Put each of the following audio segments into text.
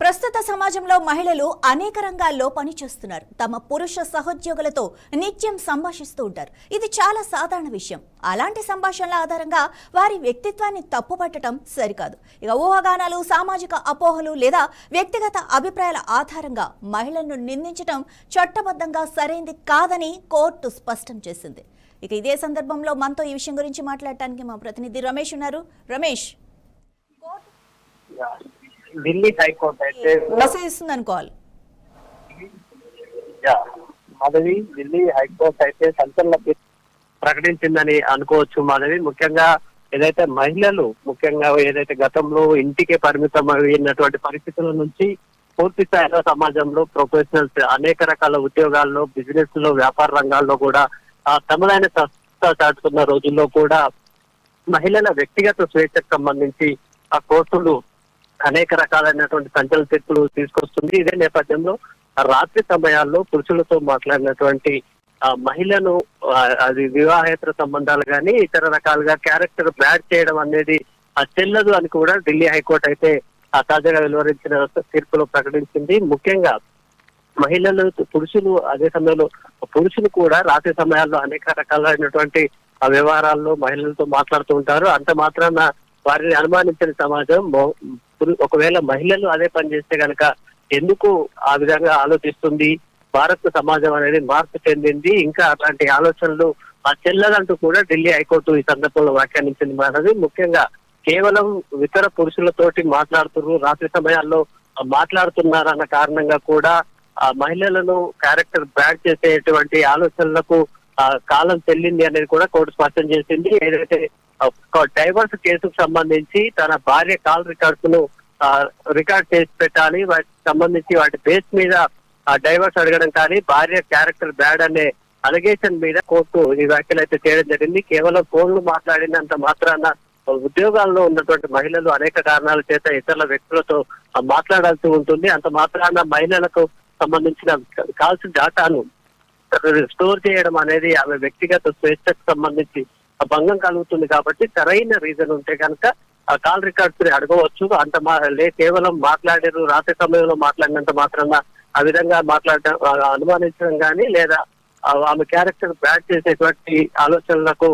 ప్రస్తుత సమాజంలో మహిళలు అనేక రంగాల్లో పనిచేస్తున్నారు. తమ పురుష సహోద్యోగులతో నిత్యం సంభాషిస్తూ ఉంటారు. ఇది చాలా సాధారణ విషయం. అలాంటి సంభాషణల ఆధారంగా వారి వ్యక్తిత్వాన్ని తప్పుపట్టడం సరికాదు. ఇక ఊహాగానాలు, సామాజిక అపోహలు లేదా వ్యక్తిగత అభిప్రాయాల ఆధారంగా మహిళలను నిందించడం చట్టబద్ధంగా సరైంది కాదని కోర్టు స్పష్టం చేసింది. ఇక ఇదే సందర్భంలో మనతో ఈ విషయం గురించి మాట్లాడటానికి మా ప్రతినిధి రమేష్ ఉన్నారు. రమేష్, ఢిల్లీ హైకోర్టు అయితే మెసేజ్ ఇస్తుంది అనుకోవాలి. మాధవి, ఢిల్లీ హైకోర్టు అయితే సంచలన ప్రకటించిందని అనుకోవచ్చు మాధవి. ముఖ్యంగా ఏదైతే మహిళలు ముఖ్యంగా ఏదైతే గతంలో ఇంటికే పరిమితం అయినటువంటి పరిస్థితుల నుంచి పూర్తి స్థాయిలో సమాజంలో ప్రొఫెషనల్స్ అనేక రకాల ఉద్యోగాల్లో, బిజినెస్ లో, వ్యాపార రంగాల్లో కూడా తమదైన సత్తా చాటుకున్న రోజుల్లో కూడా మహిళల వ్యక్తిగత స్వేచ్ఛకు సంబంధించి ఆ కోర్టులు అనేక రకాలైనటువంటి సంచలన తీర్పులు తీసుకొస్తుంది. ఇదే నేపథ్యంలో రాత్రి సమయాల్లో పురుషులతో మాట్లాడినటువంటి మహిళను అది వివాహేతర సంబంధాలు కానీ ఇతర రకాలుగా క్యారెక్టర్ బ్యాడ్ చేయడం అనేది చెల్లదు అని కూడా ఢిల్లీ హైకోర్టు అయితే తాజాగా వెలువరించిన తీర్పులో ప్రకటించింది. ముఖ్యంగా మహిళలు, పురుషులు అదే సమయంలో పురుషులు కూడా రాత్రి సమయాల్లో అనేక రకాలైనటువంటి వ్యవహారాల్లో మహిళలతో మాట్లాడుతూ ఉంటారు. అంత మాత్రాన వారిని అనుమానించిన సమాజం ఒకవేళ మహిళలు అదే పని చేస్తే కనుక ఎందుకు ఆ విధంగా ఆలోచిస్తుంది? భారత సమాజం అనేది మార్పు చెందింది, ఇంకా అలాంటి ఆలోచనలు చెల్లదంటూ కూడా ఢిల్లీ హైకోర్టు ఈ సందర్భంలో వ్యాఖ్యానించింది. మనది ముఖ్యంగా కేవలం ఇతర పురుషులతోటి మాట్లాడుతున్నారు, రాత్రి సమయాల్లో మాట్లాడుతున్నారన్న కారణంగా కూడా మహిళలను క్యారెక్టర్ బ్యాడ్ చేసేటువంటి ఆలోచనలకు కాలం చెల్లింది అనేది కూడా కోర్టు స్పష్టం చేసింది. ఏదైతే డైవర్స్ కేసుకు సంబంధించి తన భార్య కాల్ రికార్డ్స్ ను రికార్డ్ చేసి పెట్టాలి, వాటికి సంబంధించి వాటి బేస్ మీద డైవర్స్ అడగడం కానీ భార్య క్యారెక్టర్ బ్యాడ్ అనే అలిగేషన్ మీద కోర్టు ఈ వ్యాఖ్యలు అయితే చేయడం జరిగింది. కేవలం ఫోన్లు మాట్లాడినంత మాత్రాన ఉద్యోగాల్లో ఉన్నటువంటి మహిళలు అనేక కారణాల చేత ఇతరుల వ్యక్తులతో మాట్లాడాల్సి ఉంటుంది. అంత మాత్రాన మహిళలకు సంబంధించిన కాల్స్ డేటాను స్టోర్ చేయడం అనేది ఆమె వ్యక్తిగత స్వేచ్ఛకు సంబంధించి భంగం కలుగుతుంది. కాబట్టి సరైన రీజన్ ఉంటే కనుక ఆ కాల్ రికార్డ్స్ అడగవచ్చు. అంత కేవలం మాట్లాడారు, రాత్రి సమయంలో మాట్లాడినంత మాత్రాన ఆ విధంగా మాట్లాడటం అనుమానించడం కానీ లేదా ఆమె క్యారెక్టర్ బ్యాడ్ చేసేటువంటి ఆలోచనలకు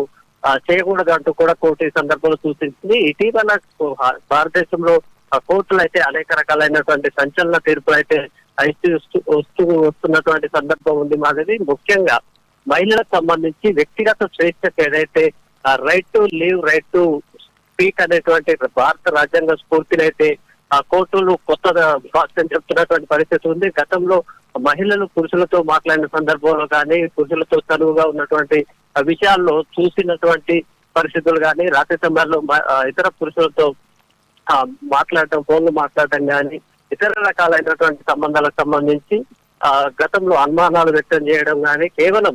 చేయకూడదు అంటూ కూడా కోర్టు ఈ సందర్భంలో సూచించింది. ఇటీవల భారతదేశంలో కోర్టులు అయితే అనేక రకాలైనటువంటి సంచలన తీర్పులు అయితే వస్తున్నటువంటి సందర్భం ఉంది మాది. ముఖ్యంగా మహిళలకు సంబంధించి వ్యక్తిగత స్వేచ్ఛకు ఏదైతే right to leave, right to speak అనేటువంటి భారత రాజ్యాంగ స్ఫూర్తినైతే కోర్టులు కొత్తగా చెప్తున్నటువంటి పరిస్థితి ఉంది. గతంలో మహిళలు పురుషులతో మాట్లాడిన సందర్భంలో కానీ, పురుషులతో చనువుగా ఉన్నటువంటి విషయాల్లో చూసినటువంటి పరిస్థితులు కానీ, రాత్రి సమయాల్లో ఇతర పురుషులతో మాట్లాడటం, ఫోన్లు మాట్లాడటం కానీ, ఇతర రకాలైనటువంటి సంబంధాలకు సంబంధించి గతంలో అనుమానాలు వ్యక్తం చేయడం కానీ, కేవలం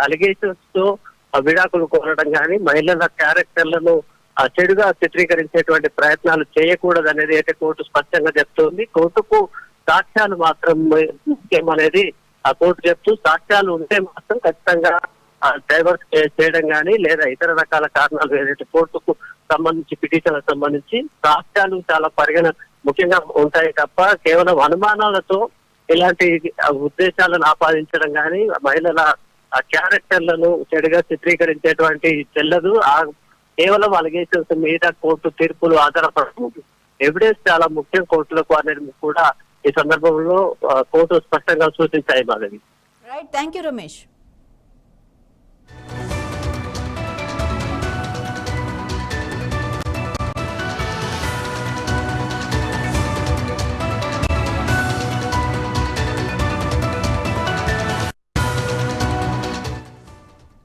అలిగేషన్స్ తో విడాకులు కోరడం కానీ, మహిళల క్యారెక్టర్లను చెడుగా చిత్రీకరించేటువంటి ప్రయత్నాలు చేయకూడదు అనేది అయితే కోర్టు స్పష్టంగా చెప్తోంది. కోర్టుకు సాక్ష్యాలు మాత్రం ముఖ్యం అనేది ఆ కోర్టు చెప్తూ, సాక్ష్యాలు ఉంటే మాత్రం ఖచ్చితంగా డైవర్స్ చేయడం కానీ లేదా ఇతర రకాల కారణాలు ఏదైతే కోర్టుకు సంబంధించి పిటిషన్లకు సంబంధించి సాక్ష్యాలు చాలా ముఖ్యంగా ఉంటాయి తప్ప కేవలం అనుమానాలతో ఇలాంటి ఉద్దేశాలను ఆపాదించడం కానీ, మహిళల క్యారెక్టర్లను చెడుగా చిత్రీకరించేటువంటి చెల్లదు. కేవలం అలిగేషన్స్ మీద కోర్టు తీర్పులు ఆధారపడుతుంది. ఎవిడెన్స్ చాలా ముఖ్యం కోర్టులకు అనేది కూడా ఈ సందర్భంలో కోర్టు స్పష్టంగా సూచించాయి Madhavi. Right, thank you Ramesh.